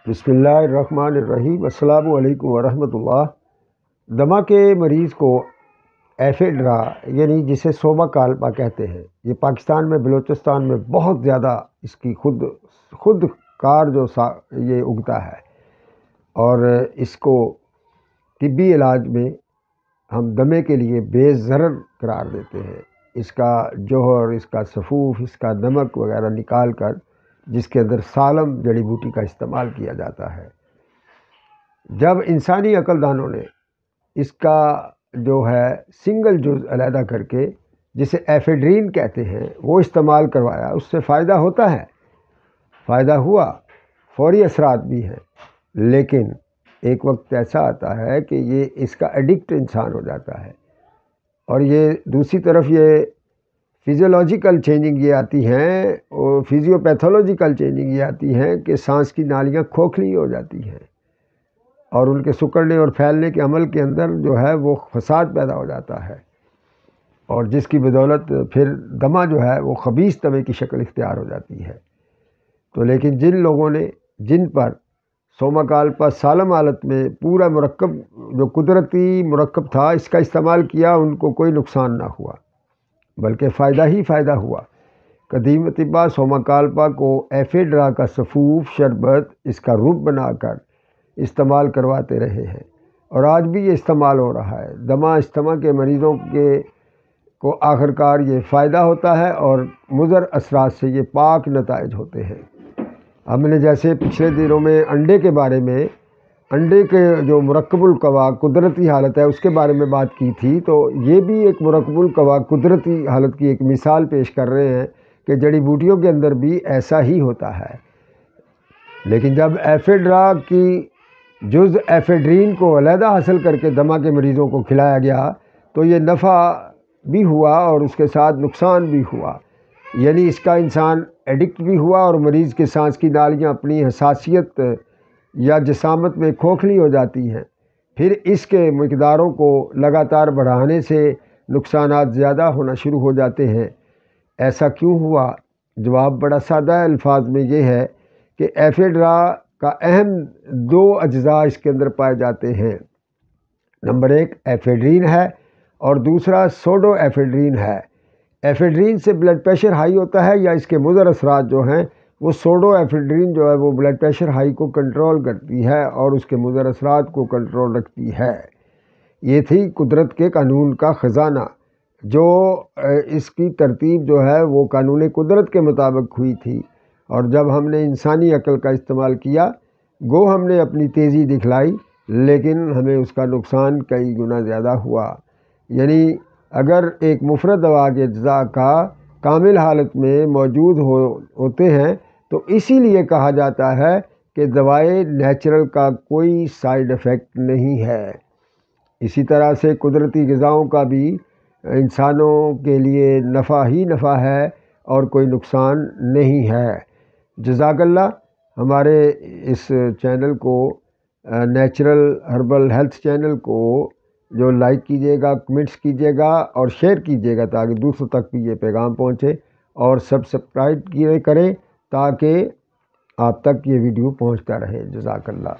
بسم اللہ الرحمن الرحیم۔ السلام علیکم ورحمۃ اللہ۔ دمہ کے مریض کو ایفیڈرا یعنی جسے سوما کالپا کہتے ہیں، یہ پاکستان میں بلوچستان میں بہت زیادہ اس کی خود کار یہ اگتا ہے، اور اس کو طبی علاج میں ہم دمے کے لیے بے ضرر قرار دیتے ہیں۔ اس کا جوہر، اس کا سفوف، اس کا نمک وغیرہ نکال کر جس کے اندر سالم جڑی بوٹی کا استعمال کیا جاتا ہے۔ جب انسانی عقل دانوں نے اس کا جو ہے سنگل جز علیحدہ کر کے جسے ایفیڈرین کہتے ہیں وہ استعمال کروایا، اس سے فائدہ ہوتا ہے، فائدہ ہوا، فوری اثرات بھی ہیں، لیکن ایک وقت ایسا آتا ہے کہ یہ اس کا ایڈکٹ انسان ہو جاتا ہے، اور یہ دوسری طرف یہ فزیولوجیکل چینجنگ یہ آتی ہیں، اور فزیوپیتھولوجیکل چینجنگ یہ آتی ہیں کہ سانس کی نالیاں کھوکھلی ہو جاتی ہیں، اور ان کے سکڑنے اور پھیلنے کے عمل کے اندر جو ہے وہ فساد پیدا ہو جاتا ہے، اور جس کی بدولت پھر دمہ جو ہے وہ خبیث دمے کی شکل اختیار ہو جاتی ہے۔ تو لیکن جن لوگوں نے جن پر سوما کالپا سالم حالت میں پورا مرکب جو قدرتی مرکب تھا اس کا استعمال کیا، ان کو کوئی نقصان نہ ہوا بلکہ فائدہ ہی فائدہ ہوا۔ قدیم اطباء سوما کالپا کو ایفیڈرا کا سفوف، شربت، اس کا روپ بنا کر استعمال کرواتے رہے ہیں، اور آج بھی یہ استعمال ہو رہا ہے۔ دمہ استما کے مریضوں کو آخر کار یہ فائدہ ہوتا ہے، اور مضر اثرات سے یہ پاک نتائج ہوتے ہیں۔ ہم نے جیسے پچھلے دنوں میں انڈے کے بارے میں، انڈے کے جو مرکب القوا قدرتی حالت ہے اس کے بارے میں بات کی تھی، تو یہ بھی ایک مرکب القوا قدرتی حالت کی ایک مثال پیش کر رہے ہیں کہ جڑی بوٹیوں کے اندر بھی ایسا ہی ہوتا ہے۔ لیکن جب ایفیڈرا کی جز ایفیڈرین کو علیحدہ حاصل کر کے دمہ کے مریضوں کو کھلایا گیا تو یہ نفع بھی ہوا اور اس کے ساتھ نقصان بھی ہوا، یعنی اس کا انسان ایڈکٹ بھی ہوا، اور مریض کے سانس کی نالیاں اپنی حساسیت یا جسامت میں کھوکھلی ہو جاتی ہیں۔ پھر اس کے مقداروں کو لگاتار بڑھانے سے نقصانات زیادہ ہونا شروع ہو جاتے ہیں۔ ایسا کیوں ہوا؟ جواب بڑا سادہ الفاظ میں یہ ہے کہ ایفیڈرا کا اہم دو اجزاء اس کے اندر پائے جاتے ہیں۔ نمبر ایک ایفیڈرین ہے، اور دوسرا سوڈو ایفیڈرین ہے۔ ایفیڈرین سے بلڈ پریشر ہائی ہوتا ہے، یا اس کے مضر اثرات جو ہیں وہ سوڈو ایفیڈرین جو ہے وہ بلڈ پریشر ہائی کو کنٹرول کرتی ہے اور اس کے مضر اثرات کو کنٹرول رکھتی ہے۔ یہ تھی قدرت کے قانون کا خزانہ، جو اس کی ترتیب جو ہے وہ قانون قدرت کے مطابق ہوئی تھی، اور جب ہم نے انسانی عقل کا استعمال کیا گو ہم نے اپنی تیزی دکھلائی، لیکن ہمیں اس کا نقصان کئی گنا زیادہ ہوا۔ یعنی اگر ایک مفرد دوا کے اجزاء کا کامل حالت میں موجود ہوتے ہیں تو اسی لیے کہا جاتا ہے کہ دوائی نیچرل کا کوئی سائیڈ ایفیکٹ نہیں ہے۔ اسی طرح سے قدرتی غذاؤں کا بھی انسانوں کے لیے نفع ہی نفع ہے اور کوئی نقصان نہیں ہے۔ جزاک اللہ۔ ہمارے اس چینل کو نیچرل ہربل ہیلتھ چینل کو جو لائک کیجیے گا، کمنٹس کیجیے گا اور شیئر کیجیے گا تاکہ دوسروں تک بھی یہ پیغام پہنچے، اور سبسکرائب کریں تاکہ آپ تک یہ ویڈیو پہنچتا رہے۔ جزاک اللہ۔